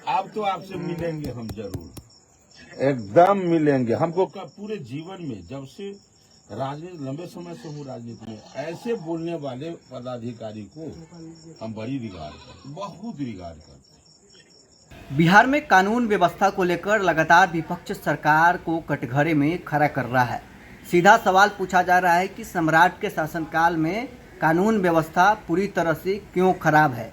अब तो आपसे मिलेंगे हम जरूर, एकदम मिलेंगे। हमको पूरे जीवन में जब से राजनीति लंबे समय से हूँ राजनीति में, ऐसे बोलने वाले पदाधिकारी को हम बड़ी रिगार्ड करते, बहुत रिगार्ड करते। बिहार में कानून व्यवस्था को लेकर लगातार विपक्ष सरकार को कटघरे में खड़ा कर रहा है। सीधा सवाल पूछा जा रहा है कि सम्राट के शासनकाल में कानून व्यवस्था पूरी तरह से क्यों खराब है।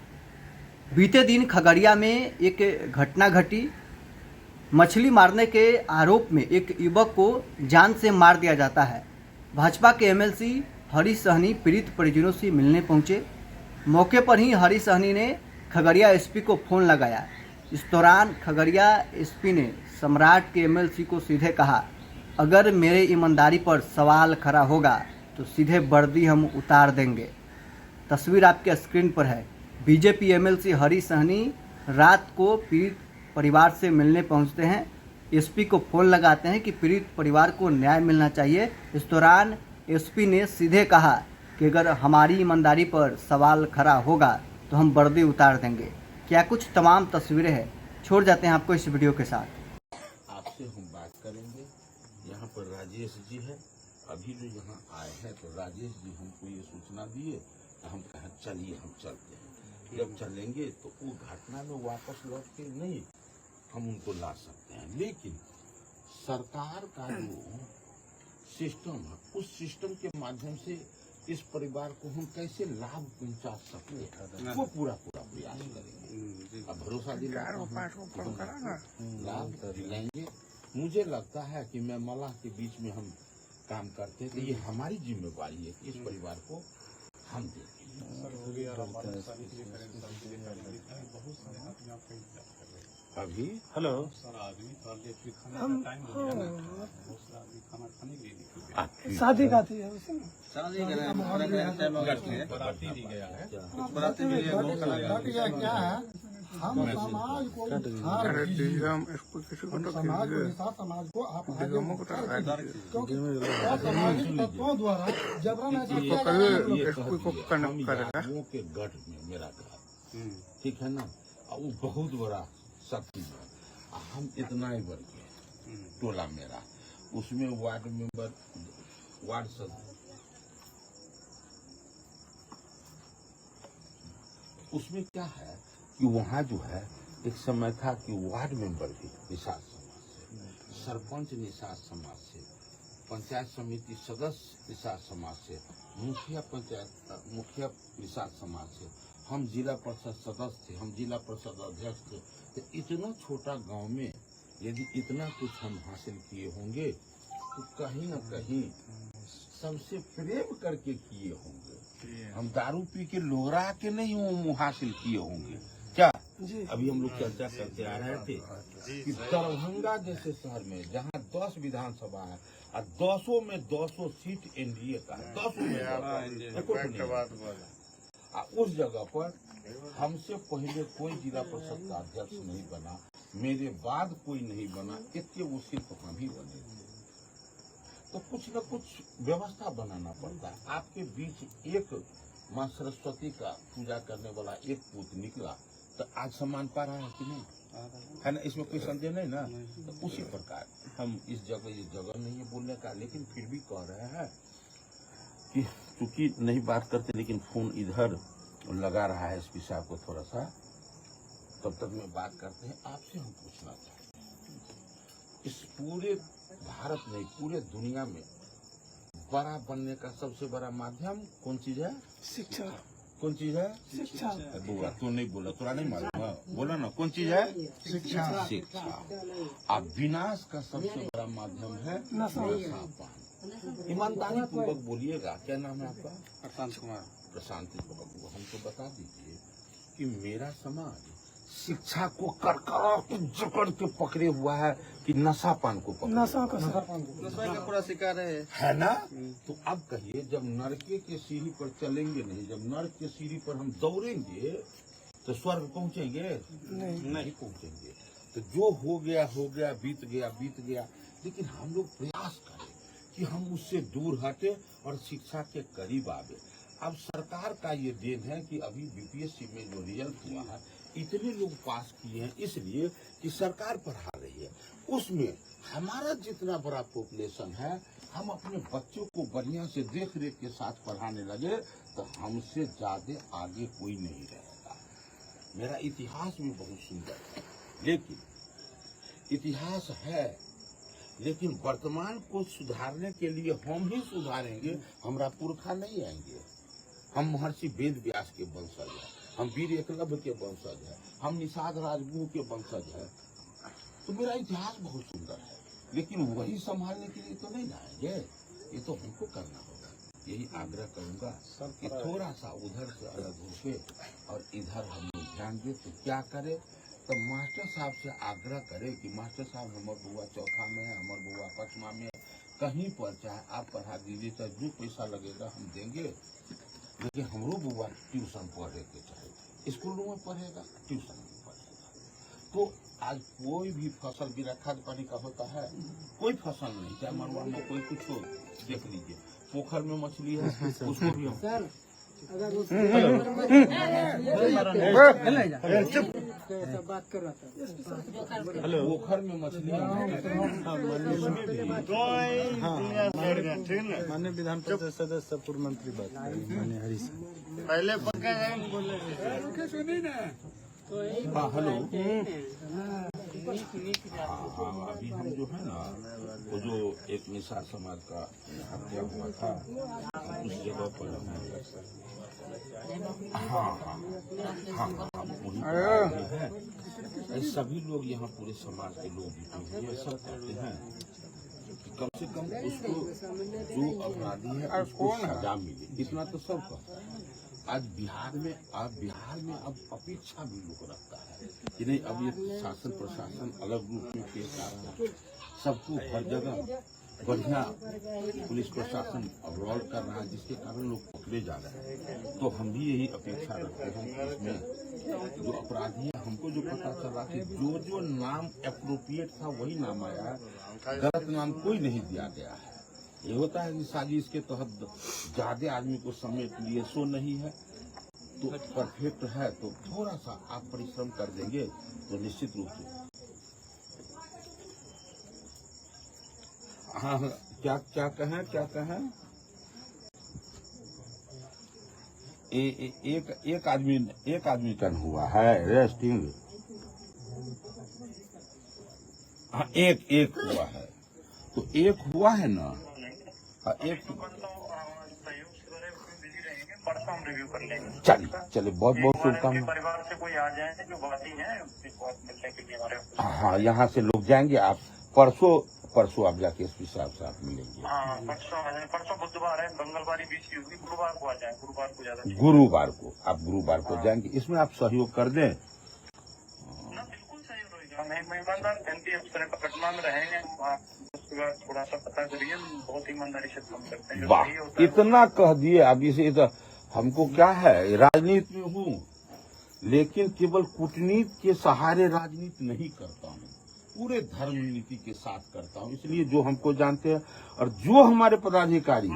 बीते दिन खगड़िया में एक घटना घटी। मछली मारने के आरोप में एक युवक को जान से मार दिया जाता है। भाजपा के एमएलसी हरीश सहनी पीड़ित परिजनों से मिलने पहुंचे। मौके पर ही हरीश सहनी ने खगड़िया एसपी को फोन लगाया। इस दौरान खगड़िया एसपी ने सम्राट के एमएलसी को सीधे कहा, अगर मेरे ईमानदारी पर सवाल खड़ा होगा तो सीधे वर्दी हम उतार देंगे। तस्वीर आपके स्क्रीन पर है। बीजेपी एमएलसी हरीश सहनी रात को पीड़ित परिवार से मिलने पहुंचते हैं। एसपी को फोन लगाते हैं कि पीड़ित परिवार को न्याय मिलना चाहिए। इस दौरान एसपी ने सीधे कहा कि अगर हमारी ईमानदारी पर सवाल खड़ा होगा तो हम वर्दी उतार देंगे। क्या कुछ तमाम तस्वीरें हैं, छोड़ जाते हैं आपको इस वीडियो के साथ। आपसे हम बात करेंगे। यहाँ पर राजेश जी है, अभी जो यहाँ आए हैं तो राजेश जी हमको ये सूचना दिए तो हम कहा चलिए हम चलते हैं। जब चलेंगे तो वो घटना में वापस लौट के नहीं हम उनको ला सकते हैं, लेकिन सरकार का जो सिस्टम है उस सिस्टम के माध्यम से इस परिवार को हम कैसे लाभ पहुंचा सकते वो पूरा प्रयास करेंगे। अब भरोसा दिलाएंगे, लाभ दिलाएंगे। मुझे लगता है कि मैं मलाह के बीच में हम काम करते हैं तो ये हमारी जिम्मेवारी है कि इस परिवार को हम दें। अभी हेलो शादी का थी क्या है, हम समाज को समाज को आप क्योंकि सामाजिक तत्वों द्वारा जबरन के गढ़ में मेरा घर, ठीक है ना, वो बहुत बड़ा शक्ति है। हम इतना ही वर्ग है टोला मेरा, उसमें वार्ड मेंबर वार्ड सदस्य, उसमें क्या है कि वहाँ जो है एक समय था कि वार्ड मेंबर भी निषाद समाज से, सरपंच निषाद समाज से, पंचायत समिति सदस्य निषाद समाज से, मुखिया निषाद समाज से, हम जिला परिषद सदस्य थे, हम जिला परिषद अध्यक्ष थे। तो इतना छोटा गांव में यदि इतना कुछ हम हासिल किए होंगे तो कहीं न कहीं सबसे प्रेम करके किए होंगे। हम दारू पी के लोहरा के नहीं वो हासिल किए होंगे। क्या अभी हम लोग चर्चा करते आ रहे थे कि दरभंगा जैसे शहर में जहां 10 विधानसभा है और 10 में 200 सीट एनडीए का है, 10 में उस जगह पर हमसे पहले कोई जिला परिषद का अध्यक्ष नहीं बना, मेरे बाद कोई नहीं बना, इतने वो सिर्फ हम ही बने। तो कुछ न कुछ व्यवस्था बनाना पड़ता है। आपके बीच एक माँ सरस्वती का पूजा करने वाला एक पूत निकला तो आज सम्मान पा रहा है कि नहीं, है ना, इसमें कोई संदेह नहीं ना। तो उसी प्रकार हम इस जगह नहीं है बोलने का, लेकिन फिर भी कह रहे हैं कि चूंकि नहीं बात करते, लेकिन फोन इधर लगा रहा है एसपी साहब को थोड़ा सा, तब तक में बात करते हैं। आपसे हम पूछना चाहते हैं, इस पूरे भारत में पूरे दुनिया में बड़ा बनने का सबसे बड़ा माध्यम कौन चीज है? शिक्षा। कौन चीज है? शिक्षा। बुआ तू नहीं बोला, थोड़ा नहीं मालूम, बोला ना कौन चीज है? शिक्षा। शिक्षा। अब विनाश का सबसे बड़ा माध्यम है नशापान। ईमानदारी पूर्वक बोलिएगा, क्या नाम है आपका? प्रशांत कुमार। प्रशांत को हमको बता दीजिए कि मेरा समाज शिक्षा को करकरा के जकड़ के पकड़े हुआ है कि नशापान को पकड़े, नशा का पूरा शिकार है ना। तो अब कहिए, जब नरके के सीढ़ी पर चलेंगे नहीं, जब नरक के सीढ़ी पर हम दौड़ेंगे तो स्वर्ग पहुंचेंगे? नहीं पहुंचेंगे। तो जो हो गया बीत गया, लेकिन हम लोग प्रयास करें कि हम उससे दूर हटे और शिक्षा के करीब आवे। अब सरकार का ये देन है कि अभी बीपीएससी में जो रिजल्ट हुआ है इतने लोग पास किए हैं, इसलिए कि सरकार पढ़ा रही है। उसमें हमारा जितना बड़ा पॉपुलेशन है, हम अपने बच्चों को बढ़िया से देख रेख के साथ पढ़ाने लगे तो हमसे ज्यादा आगे कोई नहीं रहेगा। मेरा इतिहास भी बहुत सुंदर है, लेकिन इतिहास है, लेकिन वर्तमान को सुधारने के लिए हम ही सुधारेंगे, हमारा पुरखा नहीं आएंगे। हम महर्षि वेद व्यास के वंशज हैं, हम वीर एकलव्य के वंशज हैं, हम निषाद राजगुरु के वंशज हैं। तो मेरा इतिहास बहुत सुंदर है, लेकिन वही संभालने के लिए तो नहीं ना आएंगे, ये तो हमको करना होगा। यही आग्रह करूंगा कि थोड़ा सा उधर से अलग होके और इधर हम लोग ध्यान दें। तो क्या करें, तो मास्टर साहब से आग्रह करें कि मास्टर साहब हमारे बुआ चौथा में है, हमारे बुआ पचमा में, कहीं पर चाहे आप पढ़ा दीजिए, चाहे जो पैसा लगेगा हम देंगे, लेकिन हमरो बुआ ट्यूशन पढ़े के चाहे स्कूलों में पढ़ेगा, ट्यूशन में पढ़ेगा। तो आज कोई भी फसल बिना खाद पानी का होता है, कोई फसल नहीं, चाहे मरुआ में कोई कुछ हो, देख लीजिए पोखर में मछली है, उसको भी हम पोखर में मछली माननीय विधान परिषद सदस्य पूर्व मंत्री बात माननीय हरीश पहले हाँ हेलो। हाँ अभी हम जो है ना, वो जो एक निषाद समाज का हत्या हुआ था उस जगह पर हम वही है। सभी लोग यहाँ पूरे समाज के लोग ये सब करते हैं कि कम से कम उसको जो अपराधी है उसको सजा मिले, इतना तो सब कहता है। आज बिहार में अब अपेक्षा भी लोग रखता है कि नहीं, अब ये शासन प्रशासन अलग रूप में पेश आ रहा है, सबको हर जगह बढ़िया पुलिस प्रशासन रोल कर रहा है, जिसके कारण लोग पकड़े जा रहे हैं। तो हम भी यही अपेक्षा रखते हैं कि इसमें जो अपराधी है, हमको जो पता चल रहा कि जो नाम एप्रोप्रिएट था वही नाम आया है, गलत नाम कोई नहीं दिया गया है। ये होता है कि साजिश के तहत ज्यादा आदमी को समेट लिए, सो नहीं है तो परफेक्ट है। तो थोड़ा सा आप परिश्रम कर देंगे तो निश्चित रूप से हाँ क्या कहें एक आदमी टर्न हुआ है रेस्टिंग। हाँ एक हुआ है, तो एक हुआ है ना, एक रिव्यू कर लेंगे। चलिए बहुत शुभकामनाएं। परिवार से कोई आ जाए जो बाती है मिलने के लिए हमारे। हाँ यहाँ से लोग जाएंगे, आप परसों आप जाके एसपी साहब से आप मिलेंगे। हाँ परसों बुधवार है, मंगलवार बीच की होगी, गुरुवार को आ जाए, गुरुवार को ज्यादा। गुरुवार को जाएंगे, इसमें आप सहयोग कर दें। बिल्कुल सहयोग रहेगा, मैं ईमानदार एमपी अफसर पटना में रहेंगे, उसके बाद थोड़ा सा पता करिए, बहुत ईमानदारी से काम करते हैं। वाह इतना कह दिए। अब इसे तो हमको क्या है, राजनीति में हूँ लेकिन केवल कूटनीति के सहारे राजनीति नहीं करता हूँ, पूरे धर्म नीति के साथ करता हूँ। इसलिए जो हमको जानते हैं और जो हमारे पदाधिकारी,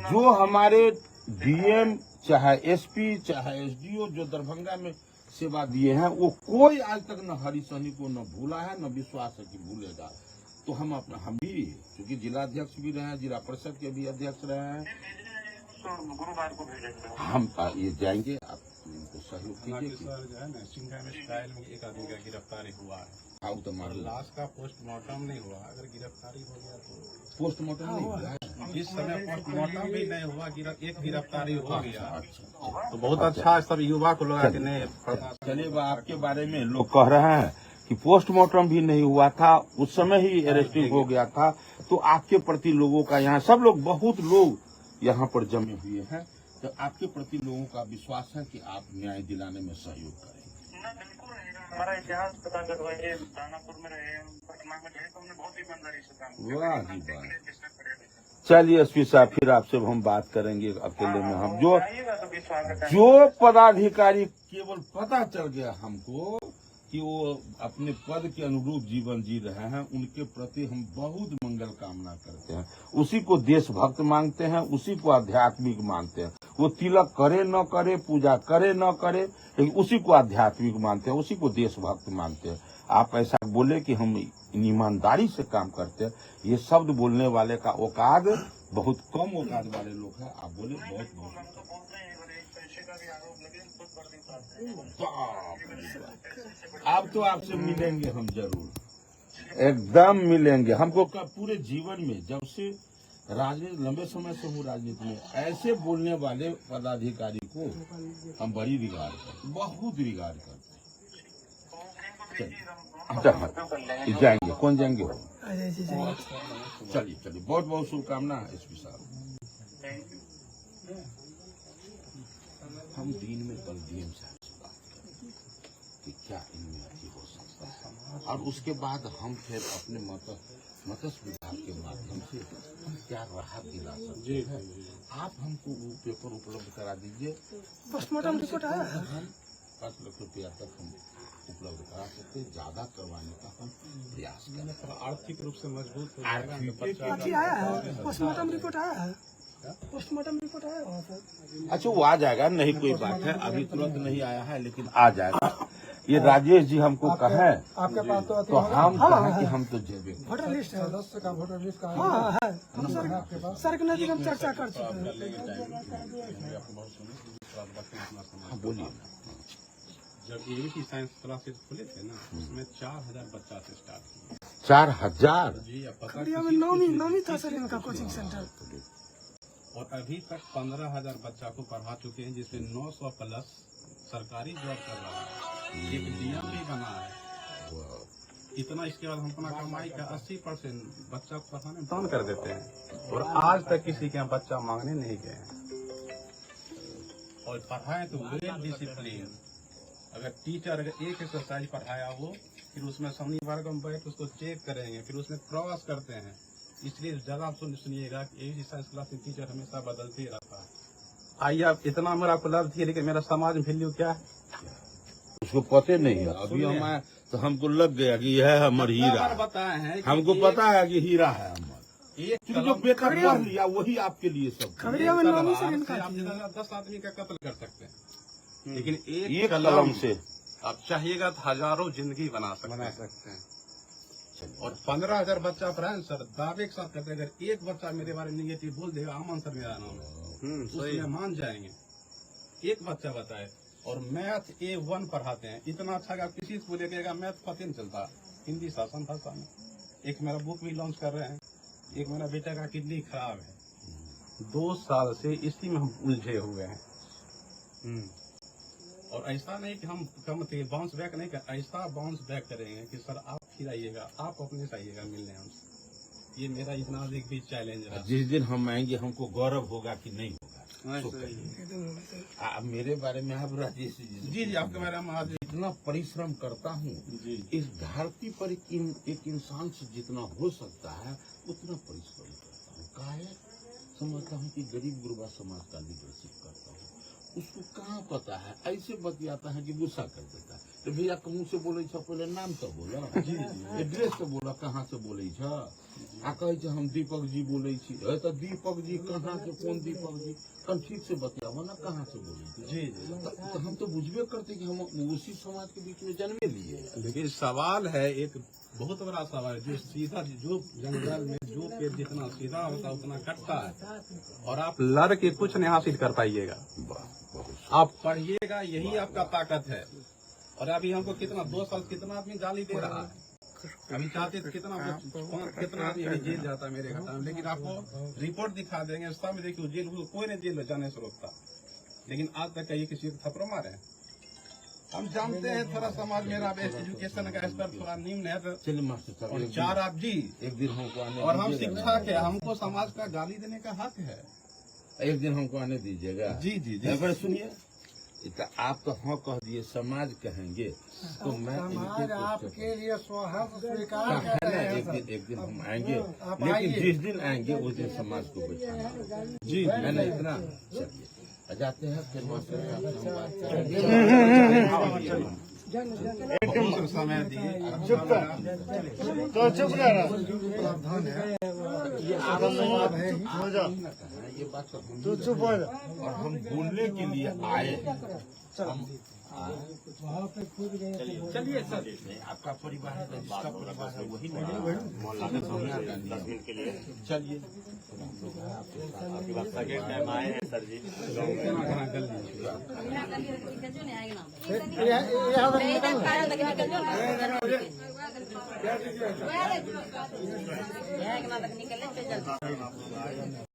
जो हमारे डीएम चाहे एसपी चाहे एसडीओ जो दरभंगा में सेवा दिए हैं, वो कोई आज तक न हरिशनी को न भूला है, न विश्वास है कि भूलेगा। तो हम भी चूंकि जिलाध्यक्ष भी रहे हैं, जिला परिषद के भी अध्यक्ष रहे हैं, गुरुवार को भेजेंगे। हम ये जाएंगे, आप उनको सहयोग कीजिए। सर जो है ना, सिंघा में स्टाइल में एक आदमी का गिरफ्तारी हुआ है, हाँ तो मालूम, लाश का पोस्टमार्टम नहीं हुआ। अगर गिरफ्तारी हो गया तो पोस्टमार्टम नहीं हुआ है, इस समय पोस्टमार्टम भी नहीं हुआ, एक गिरफ्तारी हो गया। अच्छा तो बहुत अच्छा, सब युवा को लगा कि नहीं। चलिए आपके बारे में लोग कह रहे हैं कि पोस्टमार्टम भी नहीं हुआ था, उस समय ही अरेस्टिंग हो गया था। तो आपके प्रति लोगों का यहाँ सब लोग, बहुत लोग यहाँ पर जमे हुए हैं, तो आपके प्रति लोगों का विश्वास है कि आप न्याय दिलाने में सहयोग करेंगे। बिल्कुल हमारा इतिहास पता करवाइए, दानापुर में रहे, पटना में रहे, तो हमने बहुत ईमानदारी से काम किया। वाह जी वाह। चलिए एसपी साहब, फिर आपसे हम बात करेंगे अकेले में। हम जो पदाधिकारी केवल पता चल गया हमको कि वो अपने पद के अनुरूप जीवन जी रहे हैं, उनके प्रति हम बहुत मंगल कामना करते हैं। उसी को देशभक्त मानते हैं, उसी को आध्यात्मिक मानते हैं। वो तिलक करे न करे, पूजा करे न करे, लेकिन उसी को आध्यात्मिक मानते हैं, उसी को देशभक्त मानते हैं। आप ऐसा बोले कि हम ईमानदारी से काम करते हैं, ये शब्द बोलने वाले का औकात बहुत कम औकात वाले लोग हैं। आप बोले बहुत बहुत हम तो बोलते हैं अगर एक पैसे का भी आरोप लगे खुद वर्दी उतारते हैं। आप तो आपसे मिलेंगे हम जरूर, एकदम मिलेंगे। हमको पूरे जीवन में जब से राजनीति लंबे समय से हूँ राजनीति में, ऐसे बोलने वाले पदाधिकारी को हम बड़ी रिगार्ड करते, बहुत रिगार्ड करते। जाएंगे, कौन जाएंगे? चलिए चलिए, बहुत बहुत शुभकामना एसपी साहब। हम दिन में कल डीएम साहब से बात करें कि क्या इनमें अति हो सकता है, और उसके बाद हम फिर अपने मत्स्य विभाग के माध्यम से हम क्या राहत दिला सकते हैं। आप हमको वो पेपर उपलब्ध करा दीजिए। पोस्टमार्टम रिपोर्ट आया है? हम 5 लाख रुपया तक हम उपलब्ध करा सकते हैं, ज्यादा करवाने का हम प्रयास करें। आर्थिक रूप से मजबूत हो अथी आया है, पोस्टमार्टम रिपोर्ट आया है? पोस्टमार्टम रिपोर्ट आया वहाँ पर? अच्छा, वो आ जाएगा, नहीं कोई बात है, अभी तुरंत नहीं आया है, लेकिन आ जाएगा। ये राजेश जी हमको कहें आपके पास तो तो हम कहें कि हम तो जेबे वोटर लिस्ट है, सदस्य का वोटर लिस्ट का है। आपके पास सर के नजदीक हम चर्चा कर चुके हैं। हाँ बोलिए। जब एबीसी साइंस क्लासेस खुले थे ना, उसमें 4000 बच्चा से स्टार्ट किया। 4000? जी, अब पता खगड़िया में नौवीं था सर इनका कोचिंग सेंटर। और अभी तक 15,000 बच्चा को पढ़ा चुके हैं, जिसमें 900 प्लस सरकारी जॉब कर रहा है, एक डीएम भी बना है। इतना, इसके बाद हम अपना कमाई का 80% बच्चा को पढ़ाने में दान कर देते हैं, और आज तक किसी के यहाँ बच्चा मांगने नहीं गए हैं। और पढ़ाए तो वेल डिसिप्लिन। अगर टीचर अगर एक एक्सरसाइज पढ़ाया हो, फिर उसमें शनिवार को हम बैठ उसको चेक करेंगे, फिर उसमें क्रॉस करते हैं। इसलिए जगह सुनिएगा कि एबीसी साइंस क्लास के टीचर हमेशा बदलते ही रहता है। आइए, आप इतना मेरा उपलब्धि है, लेकिन मेरा समाज में वैल्यू क्या है उसको पते नहीं है। अभी हम आए तो हमको लग गया कि यह है हमर हीरा। बताए हैं कि हमको पता है कि हीरा है हमर। एक जो बेटा पढ़ लिया वही आपके लिए सब। खगड़िया में नौवीं से इनका आप 10 आदमी का कत्ल कर सकते हैं, लेकिन एक कलम से आप चाहिएगा तो हजारों जिंदगी बना सकते हैं। और 15,000 बच्चा पढ़ाए सर, दावे के साथ कहते हैं, अगर एक बच्चा मेरे बारे में निगेटिव बोल देगा, अमन सर मेरा नाम है, उसमें मान जाएंगे। एक बच्चा बताए। और मैथ A1 पढ़ाते हैं, इतना अच्छा कि आप किसी से बोलेगा मैथ पता नहीं चलता, हिंदी शासन भाषा में। एक मेरा बुक भी लॉन्च कर रहे हैं। एक मेरा बेटा का किडनी खराब है, 2 साल से इसी में हम उलझे हुए हैं। और ऐसा नहीं कि हम कम बाउंस बैक नहीं कर, ऐसा बाउंस बैक करेंगे कि सर आप फिर आइएगा, आप अपने से आइएगा मिलने हमसे। ये मेरा इतना अधिक भी चैलेंज है। जिस दिन हम आएंगे हमको गौरव होगा कि नहीं होगा। तो मेरे बारे में आप राजेश जी जी, आपके बारे में आज इतना परिश्रम करता हूँ, इस धरती पर एक इंसान से जितना हो सकता है उतना परिश्रम करता हूँ। काहे समझता हूँ कि गरीब गुरबा समाज का लीडरशिप करता हूँ। उसको कहाँ पता है, ऐसे बतियाता है कि गुस्सा कर देता है। तो भैया कहूँ से बोले छ, पहले नाम तो बोला, एड्रेस तो बोला, कहाँ से बोले छ। आ कहे हम दीपक जी बोले छी, तो दीपक जी कहाँ से, कौन दीपक जी, कम ठीक से बतियाओ ना, कहाँ से बोले जी। तो हम तो बुझबे करते कि हम उसी समाज के बीच में जन्मे लिए। लेकिन सवाल है, एक बहुत बड़ा सवाल है, जो सीधा, जो जंगल में जो पेड़ जितना सीधा होता है उतना कटता है, और आप लड़ के कुछ नहीं हासिल कर पाइएगा। आप पढ़िएगा, यही आपका ताकत है। और अभी हमको कितना 2 साल कितना आदमी गाली दे रहा है, अभी चाहते तो कितना आदमी अभी जेल जाता है मेरे घटा में। लेकिन आपको रिपोर्ट दिखा देंगे, सब देखिए जेल, कोई नहीं जेल जाने से रोकता। लेकिन आज तक कहीं किसी को थप्पड़ मारे। हम जानते हैं थोड़ा समाज मेरा एजुकेशन का स्तर थोड़ा निम्न है, चलिए मास्टर साहब, और 4 आप जी, एक दिन हमको आने और हम दीजिएगा। शिक्षक है, हमको समाज का गाली देने का हक है। एक दिन हमको आने दीजिएगा। जी जी जी, एक बार सुनिए, आप तो हाँ कह दिए, समाज कहेंगे तो मैं समाज आपके लिए स्वहर्ष स्वीकार है कर ना, रहे हैं। एक दिन हम आएंगे, आप लेकिन आइए। जिस दिन आएंगे उस दिन समाज को बैठाना होगा। जी है ना, इतना चलिए जाते हैं, फिर मास्टर साहब से हम बात करेंगे। बहुत समय दिए तो चुप रहा ये बात तो तू चुप हो जा। और हम बोलने के लिए आए हैं। चलिए सर, आपका परिवार है, जिसका परिवार है वही ना मोहल्ला में सोनिया गांधी के लिए चलिए। आए हैं सर जी। निकल